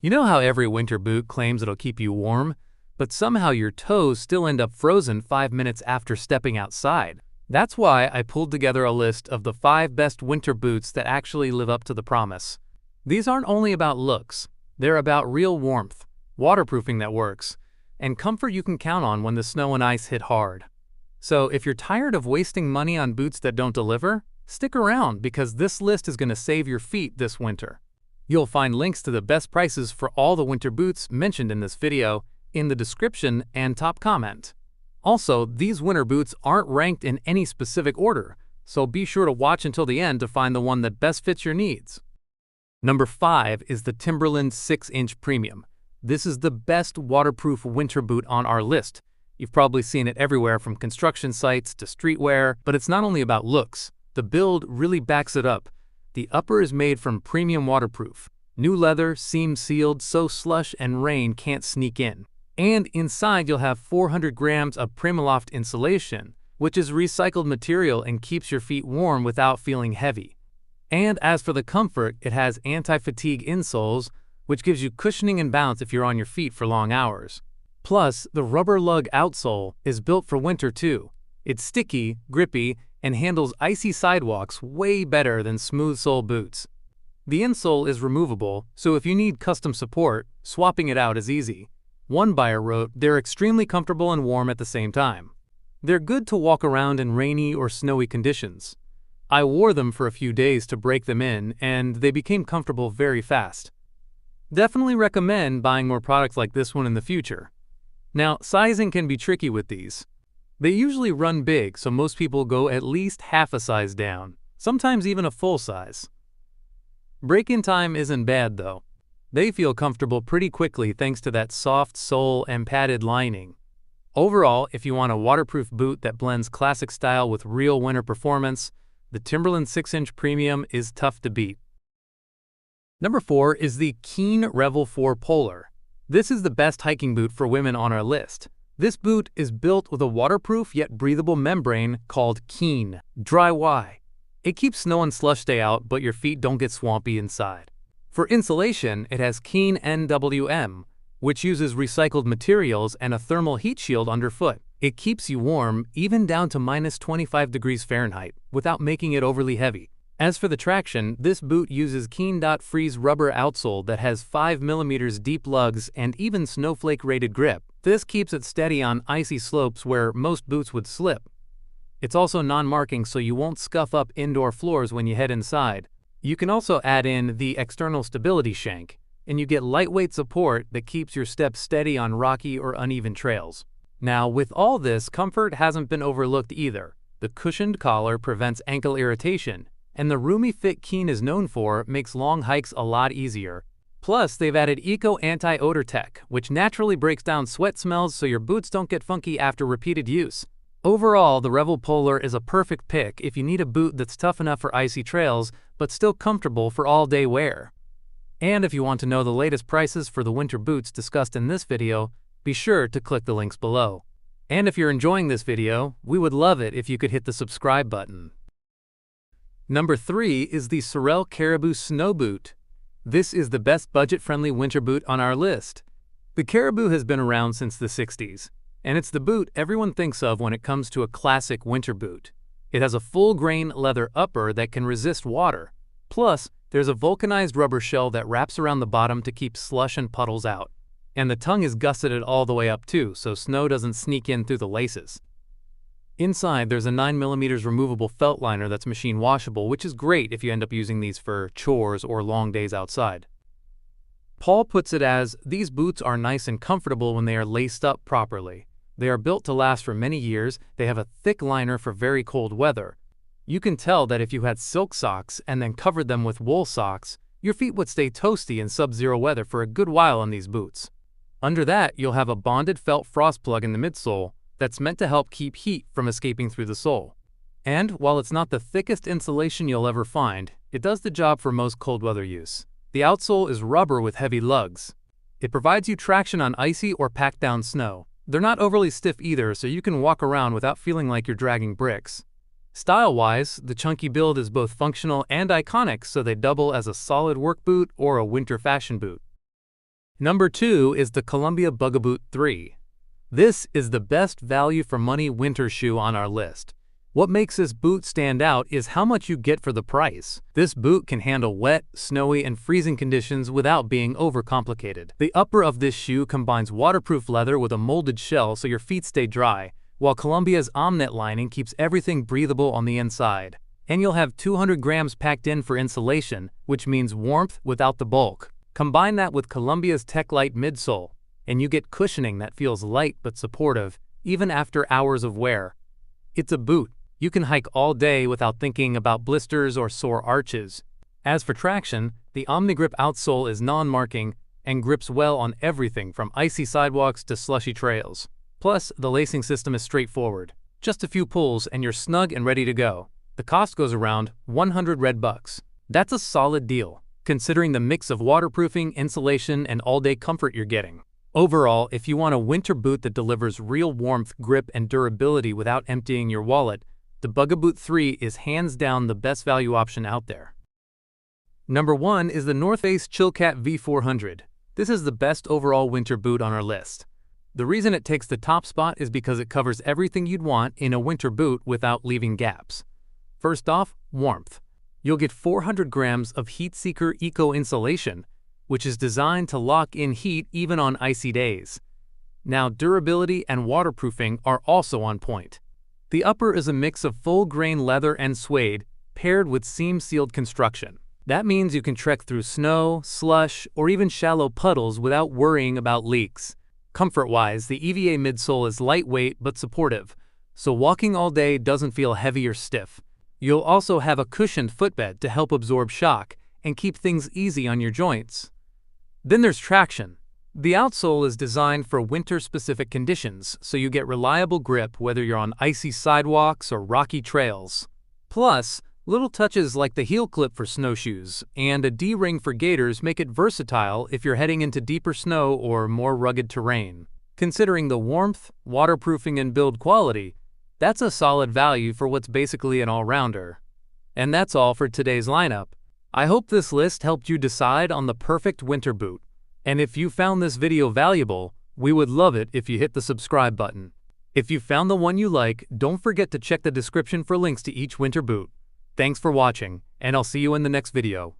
You know how every winter boot claims it'll keep you warm, but somehow your toes still end up frozen 5 minutes after stepping outside? That's why I pulled together a list of the 5 best winter boots that actually live up to the promise. These aren't only about looks, they're about real warmth, waterproofing that works, and comfort you can count on when the snow and ice hit hard. So if you're tired of wasting money on boots that don't deliver, stick around because this list is going to save your feet this winter. You'll find links to the best prices for all the winter boots mentioned in this video in the description and top comment. Also, these winter boots aren't ranked in any specific order, so be sure to watch until the end to find the one that best fits your needs. Number 5 is the Timberland 6-inch Premium. This is the best waterproof winter boot on our list. You've probably seen it everywhere from construction sites to streetwear, but it's not only about looks. The build really backs it up. The upper is made from premium waterproof, new leather, seam sealed so slush and rain can't sneak in. And inside you'll have 400 grams of Primaloft insulation, which is recycled material and keeps your feet warm without feeling heavy. And as for the comfort, it has anti-fatigue insoles, which gives you cushioning and bounce if you're on your feet for long hours. Plus, the rubber lug outsole is built for winter too. It's sticky, grippy, and handles icy sidewalks way better than smooth sole boots. The insole is removable, so if you need custom support, swapping it out is easy. One buyer wrote, "They're extremely comfortable and warm at the same time. They're good to walk around in rainy or snowy conditions. I wore them for a few days to break them in, and they became comfortable very fast." Definitely recommend buying more products like this one in the future. Now, sizing can be tricky with these. They usually run big, so most people go at least half a size down, sometimes even a full size. Break-in time isn't bad though. They feel comfortable pretty quickly thanks to that soft sole and padded lining. Overall, if you want a waterproof boot that blends classic style with real winter performance, the Timberland 6-inch Premium is tough to beat. Number 4 is the Keen Revel 4 Polar. This is the best hiking boot for women on our list. This boot is built with a waterproof yet breathable membrane called Keen Dry Y. It keeps snow and slush stay out, but your feet don't get swampy inside. For insulation, it has Keen NWM, which uses recycled materials and a thermal heat shield underfoot. It keeps you warm, even down to -25 degrees Fahrenheit, without making it overly heavy. As for the traction, this boot uses Keen.Freeze rubber outsole that has 5 mm deep lugs and even snowflake-rated grip. This keeps it steady on icy slopes where most boots would slip. It's also non-marking, so you won't scuff up indoor floors when you head inside. You can also add in the external stability shank, and you get lightweight support that keeps your steps steady on rocky or uneven trails. Now, with all this, comfort hasn't been overlooked either. The cushioned collar prevents ankle irritation, and the roomy fit Keen is known for makes long hikes a lot easier. Plus, they've added Eco Anti-Odor Tech, which naturally breaks down sweat smells so your boots don't get funky after repeated use. Overall, the Revel Polar is a perfect pick if you need a boot that's tough enough for icy trails, but still comfortable for all-day wear. And if you want to know the latest prices for the winter boots discussed in this video, be sure to click the links below. And if you're enjoying this video, we would love it if you could hit the subscribe button. Number 3 is the Sorel Caribou Snow Boot. This is the best budget-friendly winter boot on our list. The Caribou has been around since the 60s, and it's the boot everyone thinks of when it comes to a classic winter boot. It has a full-grain leather upper that can resist water. Plus, there's a vulcanized rubber shell that wraps around the bottom to keep slush and puddles out. And the tongue is gusseted all the way up too, so snow doesn't sneak in through the laces. Inside, there's a 9 mm removable felt liner that's machine washable, which is great if you end up using these for chores or long days outside. Paul puts it as, "These boots are nice and comfortable when they are laced up properly. They are built to last for many years, they have a thick liner for very cold weather. You can tell that if you had silk socks and then covered them with wool socks, your feet would stay toasty in sub-zero weather for a good while on these boots." Under that, you'll have a bonded felt frost plug in the midsole that's meant to help keep heat from escaping through the sole. And while it's not the thickest insulation you'll ever find, it does the job for most cold weather use. The outsole is rubber with heavy lugs. It provides you traction on icy or packed down snow. They're not overly stiff either, so you can walk around without feeling like you're dragging bricks. Style-wise, the chunky build is both functional and iconic, so they double as a solid work boot or a winter fashion boot. Number 2 is the Columbia Bugaboot 3. This is the best value for money winter shoe on our list. What makes this boot stand out is how much you get for the price. This boot can handle wet, snowy, and freezing conditions without being overcomplicated. The upper of this shoe combines waterproof leather with a molded shell so your feet stay dry, while Columbia's Omnet lining keeps everything breathable on the inside. And you'll have 200 grams packed in for insulation, which means warmth without the bulk. Combine that with Columbia's Tech-Lite midsole, and you get cushioning that feels light but supportive, even after hours of wear. It's a boot you can hike all day without thinking about blisters or sore arches. As for traction, the OmniGrip outsole is non-marking and grips well on everything from icy sidewalks to slushy trails. Plus, the lacing system is straightforward. Just a few pulls and you're snug and ready to go. The cost goes around $100. That's a solid deal, considering the mix of waterproofing, insulation, and all-day comfort you're getting. Overall, if you want a winter boot that delivers real warmth, grip, and durability without emptying your wallet, the Bugaboot 3 is hands down the best value option out there. Number 1 is the North Face Chillcat V400. This is the best overall winter boot on our list. The reason it takes the top spot is because it covers everything you'd want in a winter boot without leaving gaps. First off, warmth. You'll get 400 grams of Heat Seeker Eco Insulation, which is designed to lock in heat even on icy days. Now, durability and waterproofing are also on point. The upper is a mix of full-grain leather and suede, paired with seam-sealed construction. That means you can trek through snow, slush, or even shallow puddles without worrying about leaks. Comfort-wise, the EVA midsole is lightweight but supportive, so walking all day doesn't feel heavy or stiff. You'll also have a cushioned footbed to help absorb shock and keep things easy on your joints. Then there's traction. The outsole is designed for winter-specific conditions, so you get reliable grip whether you're on icy sidewalks or rocky trails. Plus, little touches like the heel clip for snowshoes and a D-ring for gaiters make it versatile if you're heading into deeper snow or more rugged terrain. Considering the warmth, waterproofing, and build quality, that's a solid value for what's basically an all-rounder. And that's all for today's lineup. I hope this list helped you decide on the perfect winter boot. And if you found this video valuable, we would love it if you hit the subscribe button. If you found the one you like, don't forget to check the description for links to each winter boot. Thanks for watching, and I'll see you in the next video.